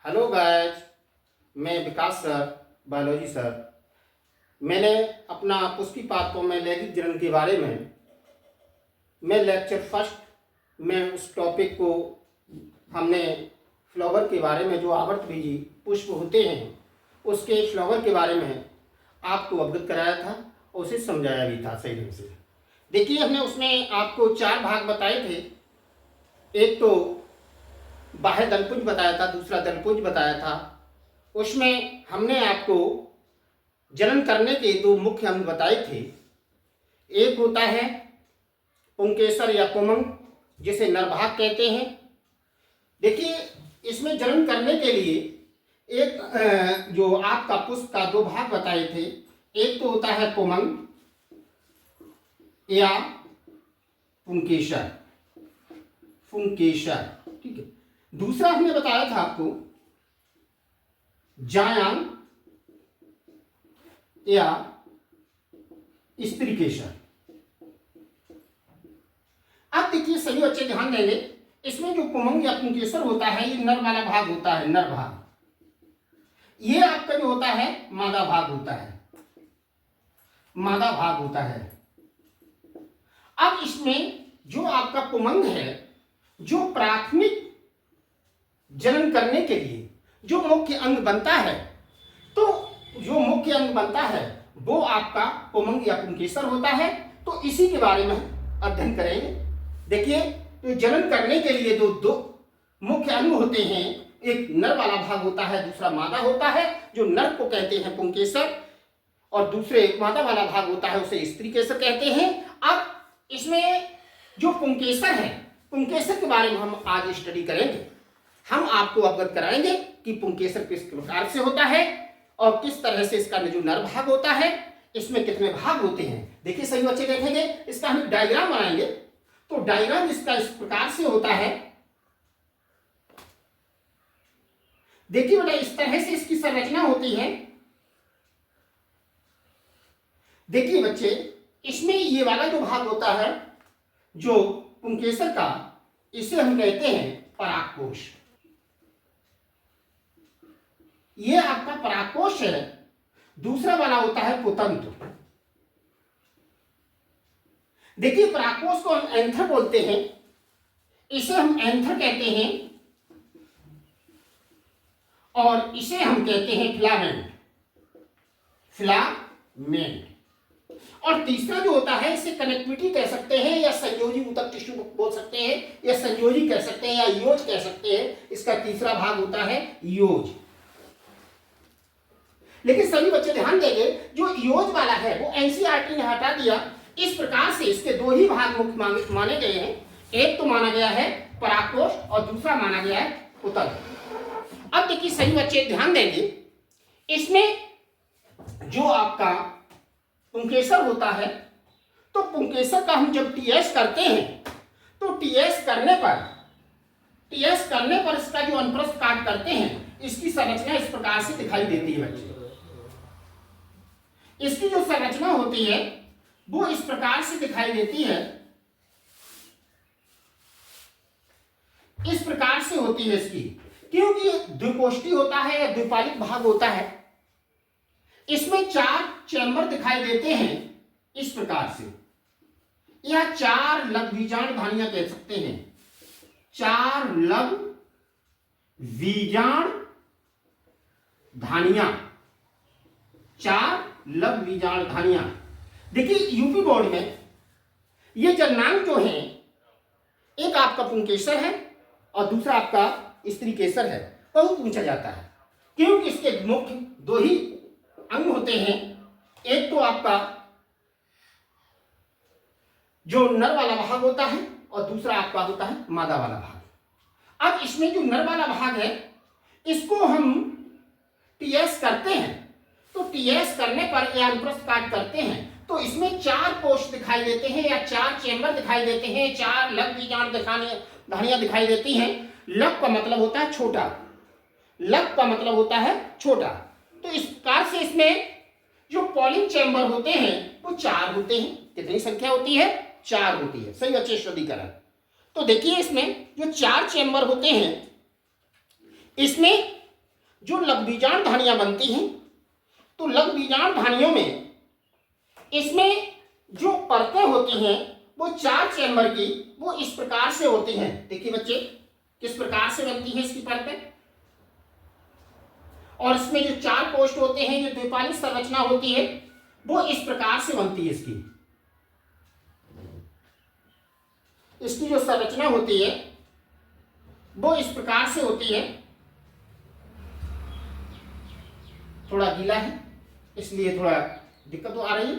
Hello guys, मैं विकास sir, biology sir. मैंने अपना पुष्पिपाद में लैंगिक जनन के बारे में मैं लेक्चर फर्स्ट में उस टॉपिक को हमने फ्लावर के बारे में जो आवर्तबीजी पुष्प होते हैं उसके फ्लावर के बारे में आपको अवगत कराया था और उसे समझाया भी था सही ढंग से। देखिए, हमने उसमें आपको 4 भाग बताए थे। एक तो बाह्य दलपुंज बताया था, दूसरा दलपुंज बताया था। उसमें हमने आपको जनन करने के 2 मुख्य अंग बताए थे। एक होता है पुंकेसर या पुमंग, जिसे नरभाग कहते हैं। देखिए, इसमें जनन करने के लिए एक जो आपका पुष्प का 2 भाग बताए थे। एक तो होता है पुमंग या पुंकेसर, ठीक है। दूसरा हमने बताया था आपको जायांग या स्त्रीकेसर। अब देखिए सभी बच्चे ध्यान देंगे, इसमें जो पुमंग या पुंकेसर होता है ये नर वाला भाग होता है, नर भाग। ये आपका जो होता है मादा भाग होता है, मादा भाग होता है। अब इसमें जो आपका पुमंग है, जो प्राथमिक जनन करने के लिए जो मुख्य अंग बनता है, तो जो मुख्य अंग बनता है वो आपका पुमंग या पुंकेसर होता है। तो इसी के बारे में अध्ययन करेंगे। देखिए, तो जनन करने के लिए जो 2 मुख्य अंग होते हैं, एक नर वाला भाग होता है, दूसरा मादा होता है। जो नर को कहते हैं पुंकेसर और दूसरे मादा वाला भाग होता है उसे स्त्रीकेसर कहते हैं। अब इसमें जो पुंकेसर है, पुंकेसर के बारे में हम आज स्टडी करेंगे। हम आपको अवगत कराएंगे कि पुंकेसर किस प्रकार से होता है और किस तरह से इसका जो नर भाग होता है, इसमें कितने भाग होते हैं। देखिए सभी बच्चे देखेंगे, इसका हम डायग्राम बनाएंगे। तो डायग्राम इसका इस प्रकार से होता है। देखिए बेटा, इस तरह से इसकी संरचना होती है। देखिए बच्चे, इसमें ये वाला जो भाग होता है जो पुंकेसर का, इसे हम कहते हैं परागकोश। ये आपका परागकोश है। दूसरा वाला होता है पुतंत्र। देखिए, परागकोश को हम एंथर बोलते हैं, इसे हम एंथर कहते हैं और इसे हम कहते हैं फिलामेंट, फिलामेंट। और तीसरा जो होता है इसे कनेक्टिविटी कह सकते हैं या संयोजी ऊतक टिश्यू बोल सकते हैं या संयोजी कह सकते हैं या योज कह सकते हैं। इसका तीसरा भाग होता है योज। लेकिन सभी बच्चे ध्यान देंगे, जो योज वाला है वो एनसीईआरटी ने हटा दिया। इस प्रकार से इसके 2 ही भाग मुख्य माने गए हैं। एक तो माना गया है परागकोश और दूसरा माना गया है पुतंत्र। अब देखिए सभी बच्चे ध्यान देंगे, इसमें जो आपका पुंकेसर होता है, तो पुंकेसर का हम जब टीएस करते हैं तो टीएस करने पर इसका जो अनप्रस्थ काट करते हैं, इसकी संरचना इस प्रकार से दिखाई देती है बच्चे। इसकी जो संरचना होती है वो इस प्रकार से दिखाई देती है, इस प्रकार से होती है इसकी, क्योंकि द्विकोष्ठी होता है या द्विपालिक भाग होता है। इसमें 4 चैम्बर दिखाई देते हैं इस प्रकार से, या 4 लघुबीजांड धानियां कह सकते हैं। 4 लघुबीजांड धानियां, 4 लघुबीजांड धानियां। देखिए, यूपी बोर्ड में ये जननांग जो है, एक आपका पुंकेसर है और दूसरा आपका स्त्रीकेसर है, बहुत पूछा जाता है क्योंकि इसके मुख्य 2 ही अंग होते हैं। एक तो आपका जो नर वाला भाग होता है और दूसरा आपका होता है मादा वाला भाग। अब इसमें जो नर वाला भाग है, इसको हम टीएस करते हैं, तो टीएस करने पर या अनप्रस्थ काट करते हैं तो इसमें 4 कोश दिखाई देते हैं या 4 चैम्बर दिखाई देते हैं, 4 लघुबीजांड धानियां दिखाई देती हैं। लघु का मतलब होता है छोटा, लघु का मतलब होता है छोटा। तो इस प्रकार से इसमें जो पॉलिंग चैम्बर होते हैं वो 4 होते हैं। कितनी संख्या होती है? 4 होती है। सही बच्चे शुद्धिकरण। तो देखिए, इसमें जो 4 चैम्बर होते हैं, इसमें जो लघुबीजांड ध्वनियां बनती हैं, तो लघुबीजांड ध्वनियों में इसमें जो परतें होती हैं वो 4 चैम्बर की वो इस प्रकार से होती हैं। देखिए बच्चे, किस प्रकार से बनती हैं इसकी परतें। और इसमें जो 4 कोष्ठ होते हैं, जो द्विपाली संरचना होती है, वो इस प्रकार से बनती है। इसकी जो संरचना होती है वो इस प्रकार से होती है। थोड़ा गीला है इसलिए थोड़ा दिक्कत तो आ रही है।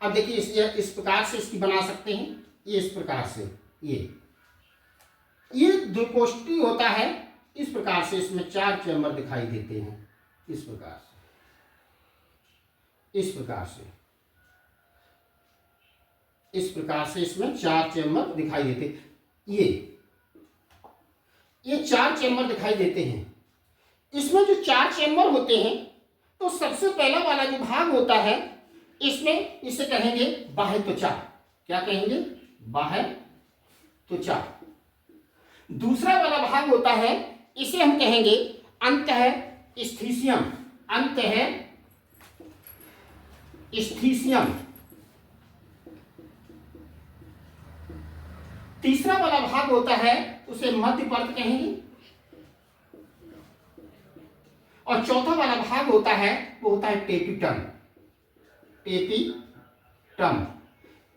अब देखिए इस प्रकार से इसकी बना सकते हैं। ये इस प्रकार से ये द्विकोष्ठी होता है। इस प्रकार से इसमें 4 चैम्बर दिखाई देते हैं। इस प्रकार से इसमें 4 चैम्बर दिखाई देते हैं। ये 4 चैम्बर दिखाई देते हैं। इसमें जो 4 चैम्बर होते हैं, तो सबसे पहला वाला जो भाग होता है इसमें इसे कहेंगे बाह्य त्वचा। क्या कहेंगे? बाह्य त्वचा। दूसरा वाला भाग होता है, इसे हम कहेंगे अंतःस्थिसियम। तीसरा वाला भाग होता है उसे मध्य पर्त कहेंगे। और चौथा वाला भाग होता है वो होता है टेपिटम।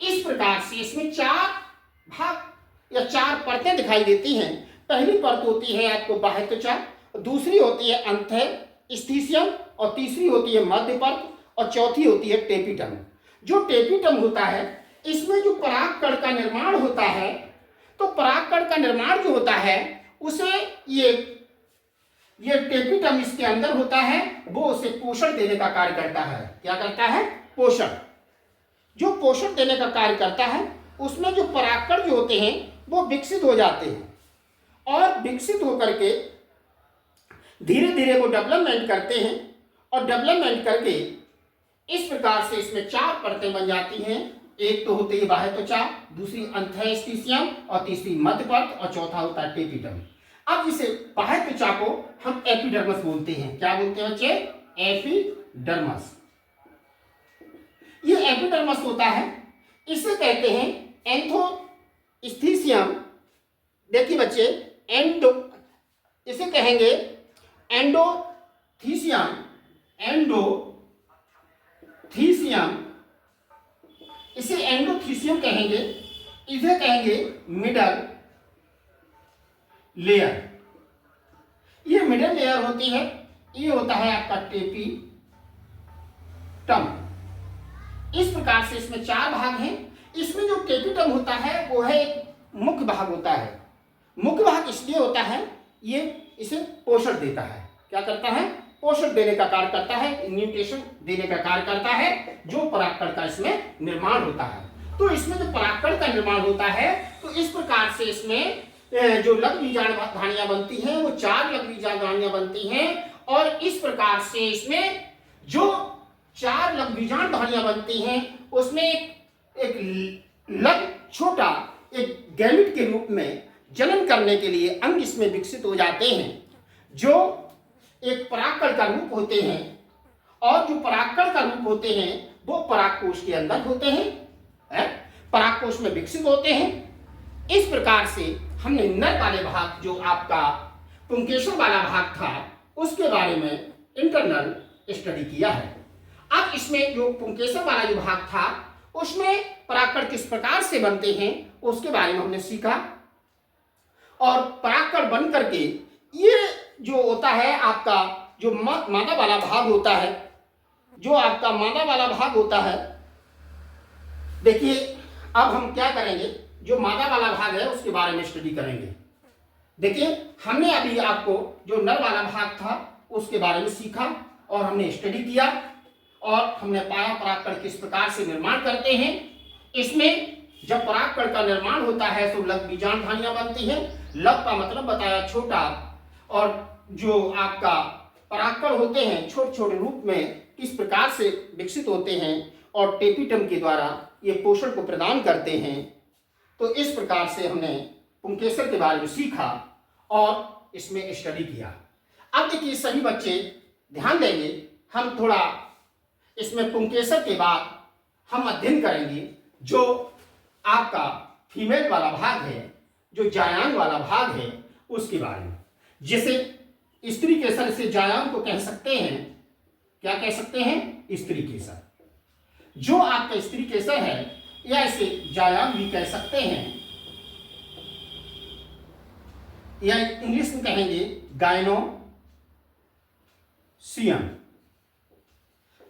इस प्रकार से इसमें 4 भाग या 4 परतें दिखाई देती हैं। पहली परत होती है आपको बाह्य त्वचा, दूसरी होती है अंतःस्थिसियम, और तीसरी होती है मध्य परत, और चौथी होती है टेपिटम। जो टेपिटम होता है, इसमें जो परागकण का निर्माण होता है, तो परागकण का निर्माण जो होता है उसे ये टेपिटम इसके अंदर होता है, वो उसे पोषण देने का कार्य करता है। क्या करता है? पोषण। जो पोषण देने का कार्य करता है, उसमें जो परागकण जो होते हैं वो विकसित हो जाते हैं, और विकसित होकर के धीरे धीरे वो डेवलपमेंट करते हैं, और डेवलपमेंट करके इस प्रकार से इसमें 4 परतें बन जाती हैं। एक तो होती है बाह्य त्वचा, दूसरी अंतःस्थिसियम, और तीसरी मध्य परत, और चौथा होता है टेपिटम। अब इसे बाह्य त्वचा को हम एपिडर्मस बोलते हैं। क्या बोलते हैं बच्चे? एपिडर्मस। ये एपिडर्मस होता है, इसे कहते हैं एंथोस्थिसियम। देखिए बच्चे, इसे कहेंगे एंडोथीसियम। इसे एंडोथीसियम कहेंगे। इसे कहेंगे मिडल लेयर। ये मिडल लेयर होती है, ये होता है आपका टेपिटम। इस प्रकार से इसमें 4 भाग हैं। इसमें जो टेपिटम होता है वो है एक मुख्य भाग होता है। मुख्य भाग इसलिए होता है, ये इसे पोषण देता है। क्या करता है? पोषण देने का कार्य करता है, न्यूट्रिशन देने का कार्य करता है, जो परागकण का इसमें निर्माण होता है। तो इसमें जो परागकण का निर्माण होता है, तो इस प्रकार से इसमें जो लघुबीजांड ध्वनियां बनती हैं वो 4 लघुबीजांड ध्वनियां बनती हैं। और इस प्रकार से इसमें जो 4 लघुबीजांड ध्वनियां बनती हैं उसमें एक छोटा एक गैमेट के रूप में जनन करने के लिए अंग इसमें विकसित हो जाते हैं, जो एक परागकण का रूप होते हैं। और जो परागकण का रूप होते हैं वो परागकोश के अंदर होते हैं, परागकोश में विकसित होते हैं। इस प्रकार से हमने नर वाले भाग, जो आपका पुंकेसर वाला भाग था, उसके बारे में इंटरनल स्टडी किया है। अब इसमें जो पुंकेसर वाला जो भाग था उसमें परागकण किस प्रकार से बनते हैं उसके बारे में हमने सीखा। और परागकण बन करके ये जो होता है आपका जो मादा वाला भाग होता है, देखिए अब हम क्या करेंगे, जो मादा वाला भाग है उसके बारे में स्टडी करेंगे। देखिए हमने अभी आपको जो नर वाला भाग था उसके बारे में सीखा और हमने स्टडी किया, और हमने पाया परागकण किस प्रकार से निर्माण करते हैं। इसमें जब परागकण का निर्माण होता है तो लघुबीजांड ध्वनियां बनती हैं। लघु का मतलब बताया छोटा, और जो आपका परागकण होते हैं छोटे छोटे रूप में किस प्रकार से विकसित होते हैं, और टेपिटम के द्वारा ये पोषण को प्रदान करते हैं। तो इस प्रकार से हमने पुंकेसर के बारे में सीखा और इसमें स्टडी किया। अब देखिए सभी बच्चे ध्यान देंगे, हम थोड़ा इसमें पुंकेसर के बाद हम अध्ययन करेंगे जो आपका फीमेल वाला भाग है, जो जायांग वाला भाग है उसके बारे में। जैसे स्त्री केसर से जायांग को कह सकते हैं, क्या कह सकते हैं? स्त्री केसर। जो आपका स्त्री केसर है या इसे जायांग भी कह सकते हैं, या इंग्लिश में कहेंगे गायनोसियम।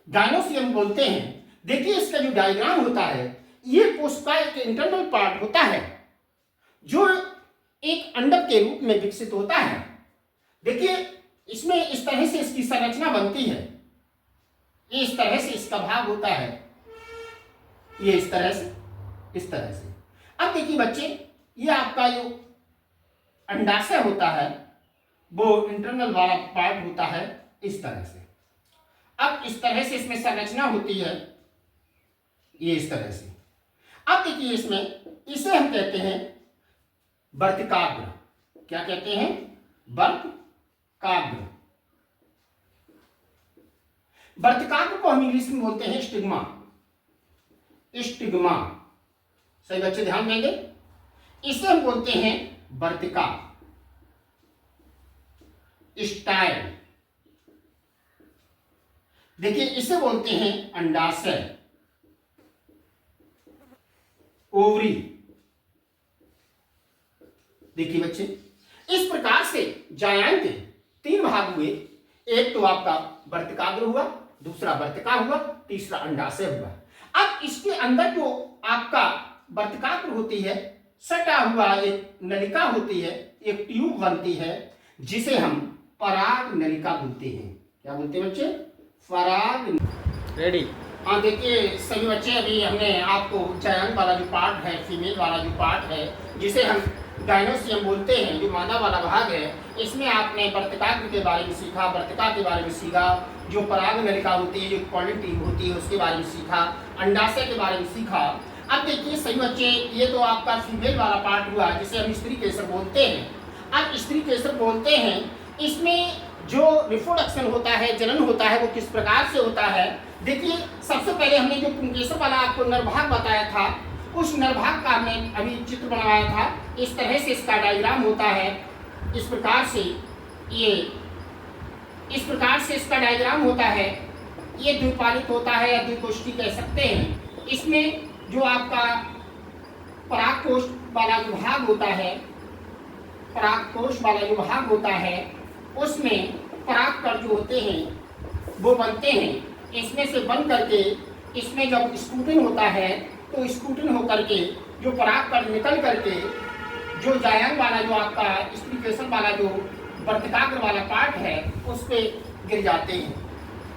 गायनोसियम बोलते हैं। देखिए इसका जो डायग्राम होता है, ये कोशिका के इंटरनल पार्ट होता है जो एक अंडक के रूप में विकसित होता है। देखिए इसमें इस तरह से इसकी संरचना बनती है, ये इस तरह से इसका भाग होता है, ये इस तरह से, इस तरह से। अब देखिए बच्चे, ये आपका जो अंडाशय होता है वो इंटरनल वाला पार्ट होता है इस तरह से। अब इस तरह से इसमें संरचना होती है, ये इस तरह से। अब देखिए इसमें, इसे हम कहते हैं वर्तिकाग्र। क्या कहते हैं? वर्तिकाग्र। वर्तिकाग्र को हम इंग्लिश में बोलते हैं स्टिग्मा। स्टिग्मा, सही बच्चे ध्यान देंगे। इसे हम बोलते हैं वर्तिका, स्टाइल। देखिए इसे बोलते हैं अंडाशय, ओवरी। देखिए बच्चे, इस प्रकार से जायांग के 3 भाग हुए। एक तो आपका वर्तिकाग्र हुआ, दूसरा वर्तिका हुआ, तीसरा अंडाशय हुआ। अब इसके अंदर जो आपका वर्तिकाग्र होती है, सटा हुआ एक नलिका होती है, एक ट्यूब बनती है जिसे हम पराग नलिका बोलते हैं। क्या बोलते हैं बच्चे? पराग। रेडी। हाँ देखिए सभी बच्चे, अभी हमने आपको जायांग वाला जो पार्ट है, फीमेल वाला जो पार्ट है, जिसे हम गायनोसियम बोलते हैं, जो मादा वाला भाग है, इसमें आपने वर्तिकाग्र के बारे में सीखा, वर्तिका के बारे में सीखा, जो पराग नलिका होती है, जो पॉलिन ट्यूब होती है उसके बारे में सीखा, अंडाशय के बारे में सीखा। अब देखिए सही बच्चे, ये तो आपका फीमेल वाला पार्ट हुआ जिसे हम स्त्री केसर बोलते हैं। अब स्त्री केसर बोलते हैं, इसमें जो रिप्रोडक्शन होता है, जनन होता है, वो किस प्रकार से होता है? देखिए सबसे पहले हमने जो पुंकेसर वाला आपको नरभाग बताया था, उस नरभाग का हमने अभी चित्र बनाया था। इस तरह से इसका डायग्राम होता है, इस प्रकार से, ये इस प्रकार से इसका डायग्राम होता है। ये द्विपालित होता है या द्विकोष्ठी कह सकते हैं। इसमें जो आपका परागकोश वाला जो भाग होता है, परागकोश वाला जो भाग होता है, उसमें परागकण जो होते हैं वो बनते हैं। इसमें से बन करके इसमें जब स्कूटन होता है तो स्कूटन होकर के जो परागकण निकल करके जो जायांग वाला जो आपका स्त्री केसर वाला जो वर्तिकाग्र वाला पार्ट है उस पे गिर जाते हैं।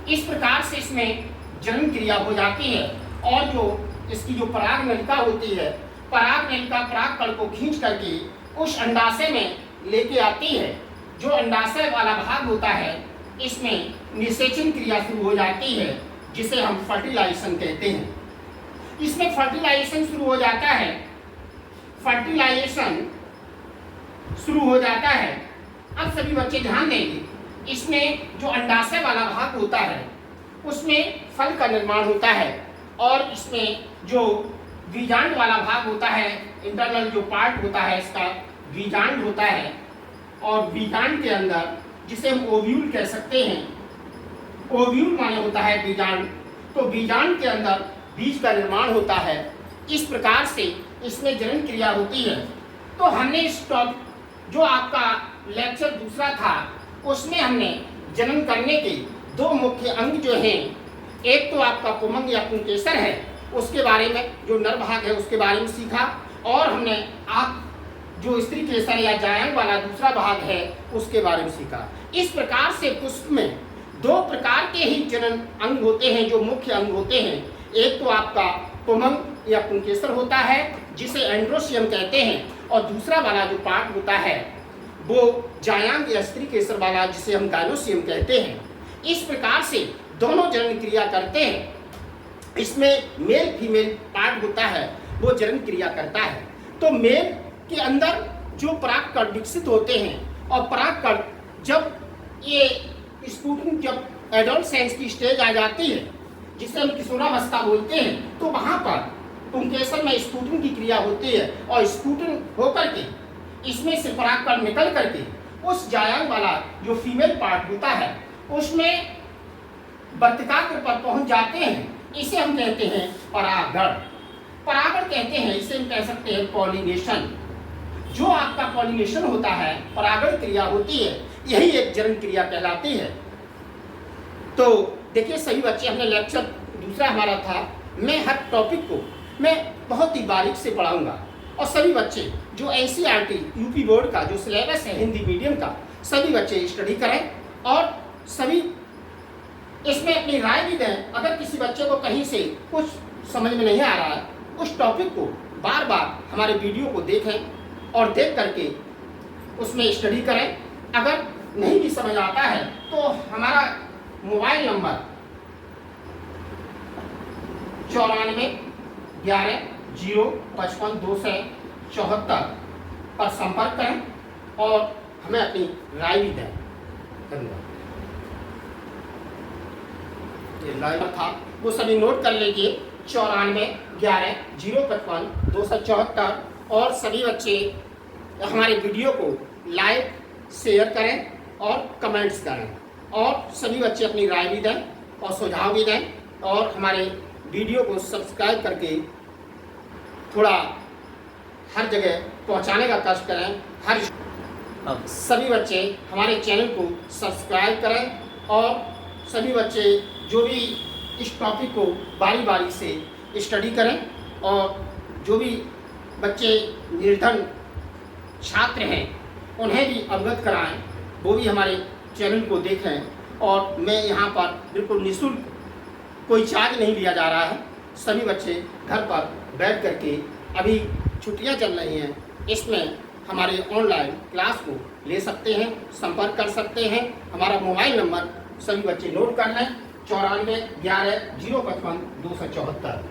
इस प्रकार से इसमें जनन क्रिया हो जाती है और जो इसकी जो पराग नलिका होती है, पराग नलिका परागकण को खींच करके उस अंडाशय में लेके आती है। जो अंडाशय वाला भाग होता है, इसमें निषेचन क्रिया शुरू हो जाती है जिसे हम फर्टिलाइजेशन कहते हैं। इसमें फर्टिलाइजेशन शुरू हो जाता है, फर्टिलाइजेशन शुरू हो जाता है। अब सभी बच्चे ध्यान देंगे, इसमें जो अंडाशय वाला भाग होता है उसमें फल का निर्माण होता है और इसमें जो बीजांड वाला भाग होता है, इंटरनल जो पार्ट होता है इसका बीजांड होता है और बीजांड के अंदर जिसे हम ओव्यूल कह सकते हैं, ओव्यूल माने होता है बीजांड, तो बीजांड के अंदर बीज का निर्माण होता है। इस प्रकार से इसमें जनन क्रिया होती है। तो हमने इस टॉपिक जो आपका लेक्चर दूसरा था उसमें हमने जनन करने के 2 मुख्य अंग जो हैं, एक तो आपका पुमंग या पुंकेसर है, उसके बारे में जो नर भाग है उसके बारे में सीखा, और हमने आप जो स्त्री केसर या जायांग वाला दूसरा भाग है उसके बारे में सीखा। इस प्रकार से पुष्प में 2 प्रकार के ही जनन अंग होते हैं, जो मुख्य अंग होते हैं। एक तो आपका पुमंग या पुंकेसर होता है जिसे एंड्रोसियम कहते हैं, और दूसरा वाला जो पार्ट होता है वो जायांग या स्त्री केसर वाला जिसे हम गायनोसियम कहते हैं। इस प्रकार से दोनों जनन क्रिया करते हैं। इसमें मेल फीमेल पार्ट होता है वो जनन क्रिया करता है। तो मेल के अंदर जो परागकण विकसित होते हैं और परागकण जब ये स्पुतनिक जब एडल्ट साइंस की स्टेज आ जाती है, जिसे हम किशोरावस्था बोलते हैं, तो वहाँ पर पुंकेसर में स्पुतनिक की क्रिया होती है और स्पुतनिक होकर के इसमें से परागकण निकल करके उस जायांग वाला जो फीमेल पार्ट होता है उसमें वर्तिकाग्र पर पहुंच जाते हैं। इसे हम कहते हैं परागण। परागण कहते हैं, इसे हम कह सकते हैं पॉलिनेशन। जो आपका पॉलिनेशन होता है, परागण क्रिया होती है, यही एक जनन क्रिया कहलाती है। तो देखिए सभी बच्चे, हमने लेक्चर दूसरा हमारा था, मैं हर टॉपिक को मैं बहुत ही बारीक से पढ़ाऊंगा और सभी बच्चे जो एनसीईआरटी यूपी बोर्ड का जो सिलेबस है हिंदी मीडियम का, सभी बच्चे स्टडी करें और सभी इसमें अपनी राय भी दें। अगर किसी बच्चे को कहीं से कुछ समझ में नहीं आ रहा है, उस टॉपिक को बार बार हमारे वीडियो को देखें और देख करके उसमें स्टडी करें। अगर नहीं भी समझ आता है तो हमारा मोबाइल नंबर 9411055274 पर संपर्क करें और हमें अपनी राय भी दें। धन्यवाद। ये लाइव था वो सभी नोट कर लीजिए, 9411055274। और सभी बच्चे हमारे वीडियो को लाइक शेयर करें और कमेंट्स करें और सभी बच्चे अपनी राय भी दें और सुझाव भी दें और हमारे वीडियो को सब्सक्राइब करके थोड़ा हर जगह पहुंचाने का कष्ट करें। हर सभी बच्चे हमारे चैनल को सब्सक्राइब करें और सभी बच्चे जो भी इस टॉपिक को बारी बारी से स्टडी करें और जो भी बच्चे निर्धन छात्र हैं उन्हें भी अवगत कराएं, वो भी हमारे चैनल को देखें। और मैं यहाँ पर बिल्कुल निःशुल्क, कोई चार्ज नहीं लिया जा रहा है। सभी बच्चे घर पर बैठ करके, अभी छुट्टियाँ चल रही हैं, इसमें हमारे ऑनलाइन क्लास को ले सकते हैं, संपर्क कर सकते हैं। हमारा मोबाइल नंबर सभी बच्चे नोट कर लें, 9411055274।